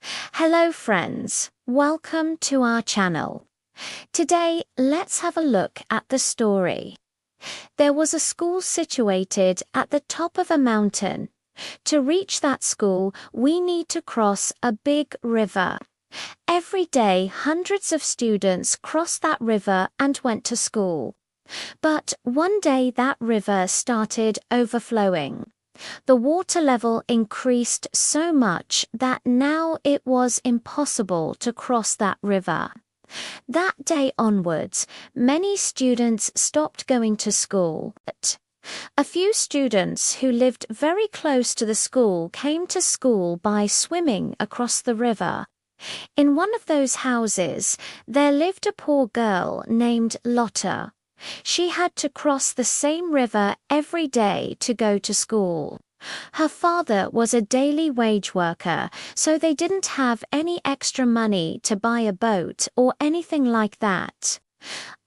Hello friends, welcome to our channel. Today, let's have a look at the story. There was a school situated at the top of a mountain. To reach that school, we need to cross a big river. Every day, hundreds of students crossed that river and went to school. But one day that river started overflowing. The water level increased so much that now it was impossible to cross that river. That day onwards, many students stopped going to school. A few students who lived very close to the school came to school by swimming across the river. In one of those houses, there lived a poor girl named Lotta. She had to cross the same river every day to go to school. Her father was a daily wage worker, so they didn't have any extra money to buy a boat or anything like that.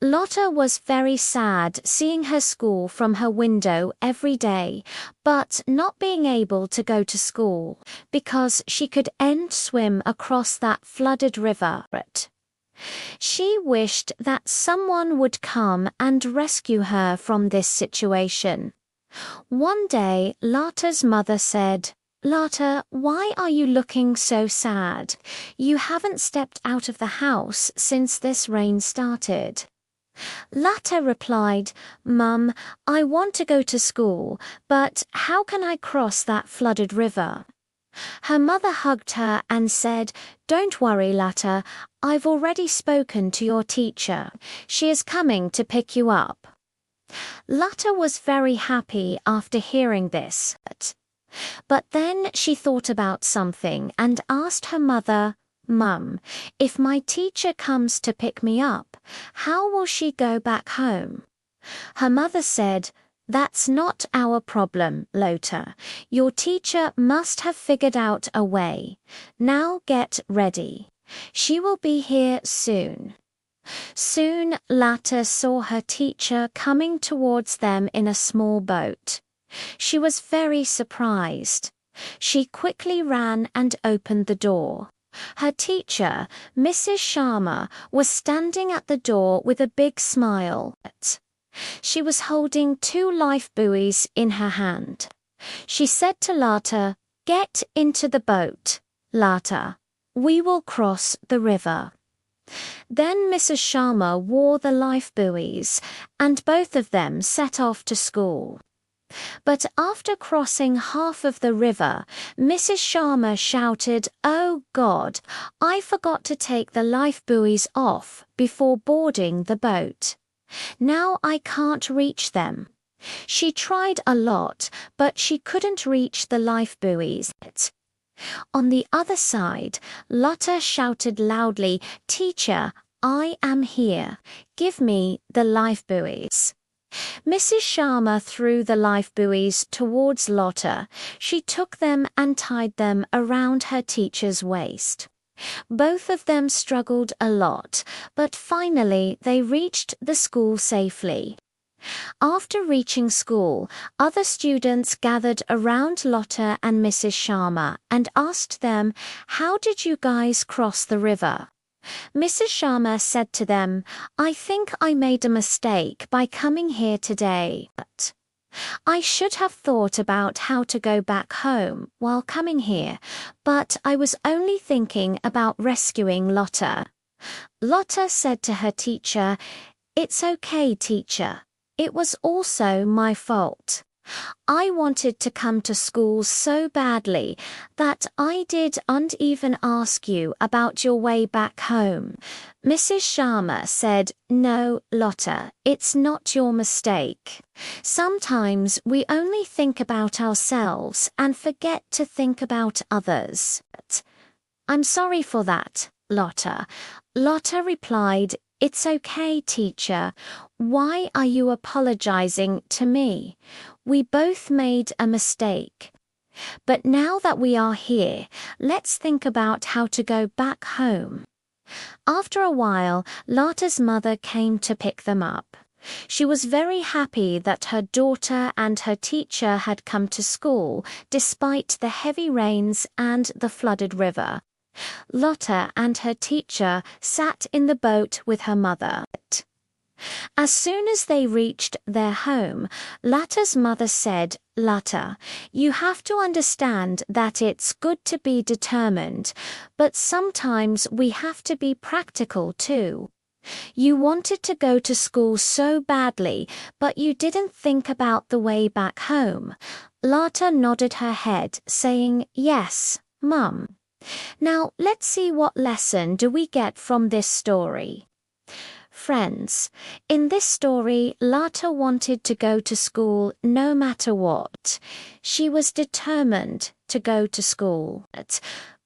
Lotta was very sad seeing her school from her window every day, but not being able to go to school because she could end swim across that flooded river. She wished that someone would come and rescue her from this situation. One day, Lotta's mother said, "Lotta, why are you looking so sad? You haven't stepped out of the house since this rain started." Lotta replied, "Mum, I want to go to school, but how can I cross that flooded river?" Her mother hugged her and said, "Don't worry, Lotta. I've already spoken to your teacher. She is coming to pick you up." Lotta was very happy after hearing this. But then she thought about something and asked her mother, "Mum, if my teacher comes to pick me up, how will she go back home?" Her mother said, "That's not our problem, Lotta. Your teacher must have figured out a way. Now get ready. She will be here soon." Soon, Lotta saw her teacher coming towards them in a small boat. She was very surprised. She quickly ran and opened the door. Her teacher, Mrs. Sharma, was standing at the door with a big smile. She was holding 2 life buoys in her hand. She said to Lotta, "Get into the boat, Lotta. We will cross the river." Then Mrs. Sharma wore the life buoys, and both of them set off to school. But after crossing half of the river, Mrs. Sharma shouted, "Oh God, I forgot to take the life buoys off before boarding the boat. Now I can't reach them." She tried a lot, but she couldn't reach the life buoys. On the other side, Lotta shouted loudly, "Teacher, I am here. Give me the life buoys." Mrs. Sharma threw the life buoys towards Lotta. She took them and tied them around her teacher's waist. Both of them struggled a lot, but finally they reached the school safely. After reaching school, other students gathered around Lotta and Mrs. Sharma and asked them, "How did you guys cross the river?" Mrs. Sharma said to them, "I think I made a mistake by coming here today. I should have thought about how to go back home while coming here, but I was only thinking about rescuing Lotta." Lotta said to her teacher, "It's okay, teacher. It was also my fault. I wanted to come to school so badly that I didn't even ask you about your way back home." Mrs. Sharma said, "No, Lotta, it's not your mistake. Sometimes we only think about ourselves and forget to think about others." "I'm sorry for that, Lotta." Lotta replied, "It's okay, teacher. Why are you apologizing to me? We both made a mistake. But now that we are here, let's think about how to go back home." After a while, Lotta's mother came to pick them up. She was very happy that her daughter and her teacher had come to school despite the heavy rains and the flooded river. Lotta and her teacher sat in the boat with her mother. As soon as they reached their home, Lotta's mother said, "Lotta, you have to understand that it's good to be determined, but sometimes we have to be practical too. You wanted to go to school so badly, but you didn't think about the way back home." Lotta nodded her head, saying, "Yes, Mum." Now, let's see what lesson do we get from this story. Friends, in this story, Lotta wanted to go to school no matter what. She was determined to go to school.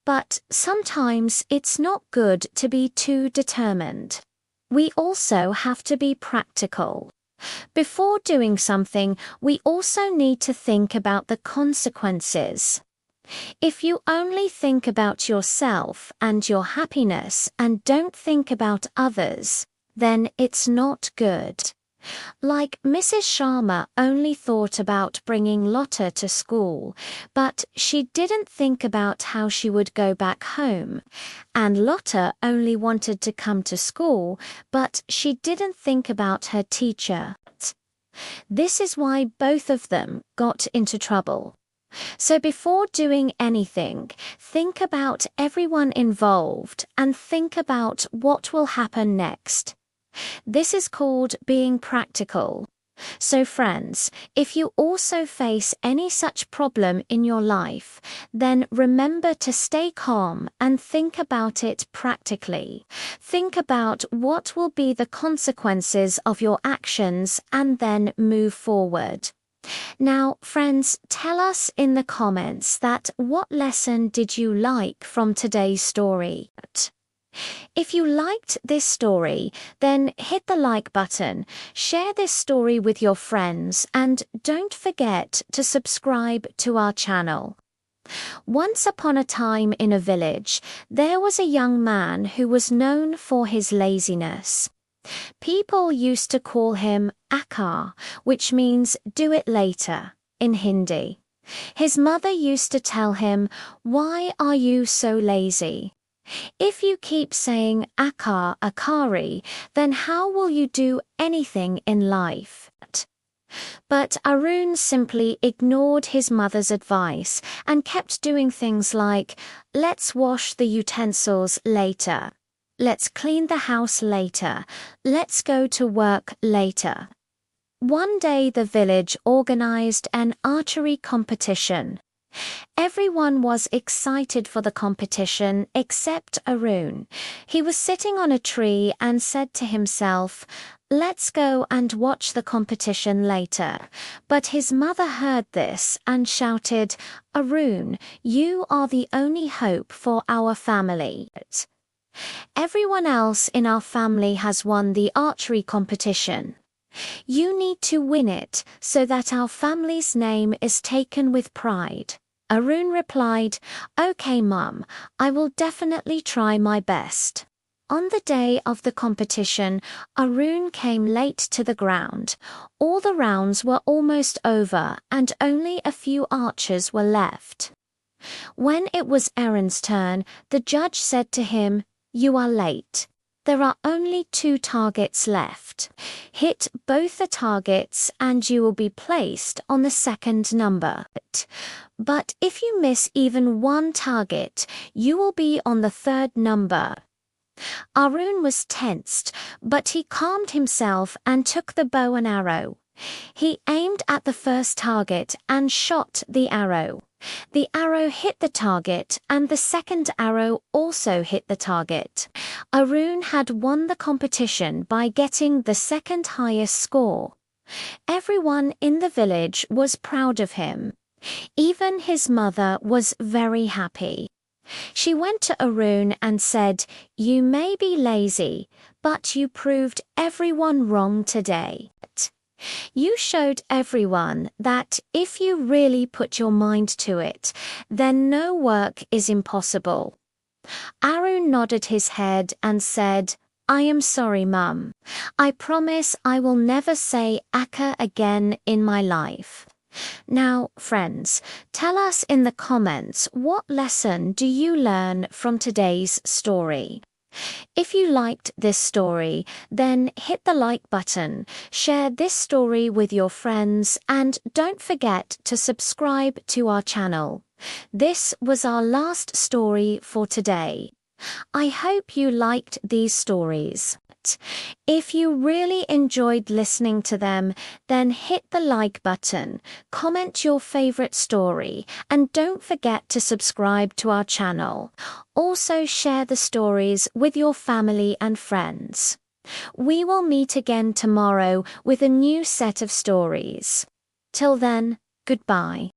But sometimes it's not good to be too determined. We also have to be practical. Before doing something, we also need to think about the consequences. If you only think about yourself and your happiness and don't think about others, then it's not good. Like Mrs. Sharma only thought about bringing Lotta to school, but she didn't think about how she would go back home. And Lotta only wanted to come to school, but she didn't think about her teacher. This is why both of them got into trouble. So before doing anything, think about everyone involved and think about what will happen next. This is called being practical. So friends, if you also face any such problem in your life, then remember to stay calm and think about it practically. Think about what will be the consequences of your actions and then move forward. Now, friends, tell us in the comments that what lesson did you like from today's story? If you liked this story, then hit the like button, share this story with your friends, and don't forget to subscribe to our channel. Once upon a time in a village, there was a young man who was known for his laziness. People used to call him Akar, which means do it later in Hindi. His mother used to tell him, "Why are you so lazy? If you keep saying Akar, Akari, then how will you do anything in life?" But Arun simply ignored his mother's advice and kept doing things like, "Let's wash the utensils later. Let's clean the house later. Let's go to work later." One day the village organized an archery competition. Everyone was excited for the competition except Arun. He was sitting on a tree and said to himself, "Let's go and watch the competition later." But his mother heard this and shouted, "Arun, you are the only hope for our family. Everyone else in our family has won the archery competition. You need to win it so that our family's name is taken with pride." Arun replied, "Okay, Mum, I will definitely try my best." On the day of the competition, Arun came late to the ground. All the rounds were almost over and only a few archers were left. When it was Arun's turn, the judge said to him, "You are late. There are only 2 targets left. Hit both the targets and you will be placed on the second number. But if you miss even 1 target, you will be on the 3rd number." Arun was tensed, but he calmed himself and took the bow and arrow. He aimed at the first target and shot the arrow. The arrow hit the target and the second arrow also hit the target. Arun had won the competition by getting the second highest score. Everyone in the village was proud of him. Even his mother was very happy. She went to Arun and said, "You may be lazy, but you proved everyone wrong today. You showed everyone that if you really put your mind to it, then no work is impossible." Arun nodded his head and said, "I am sorry, Mum. I promise I will never say Akka again in my life." Now, friends, tell us in the comments, what lesson do you learn from today's story? If you liked this story, then hit the like button, share this story with your friends, and don't forget to subscribe to our channel. This was our last story for today. I hope you liked these stories. If you really enjoyed listening to them, then hit the like button, comment your favorite story, and don't forget to subscribe to our channel. Also share the stories with your family and friends. We will meet again tomorrow with a new set of stories. Till then, goodbye.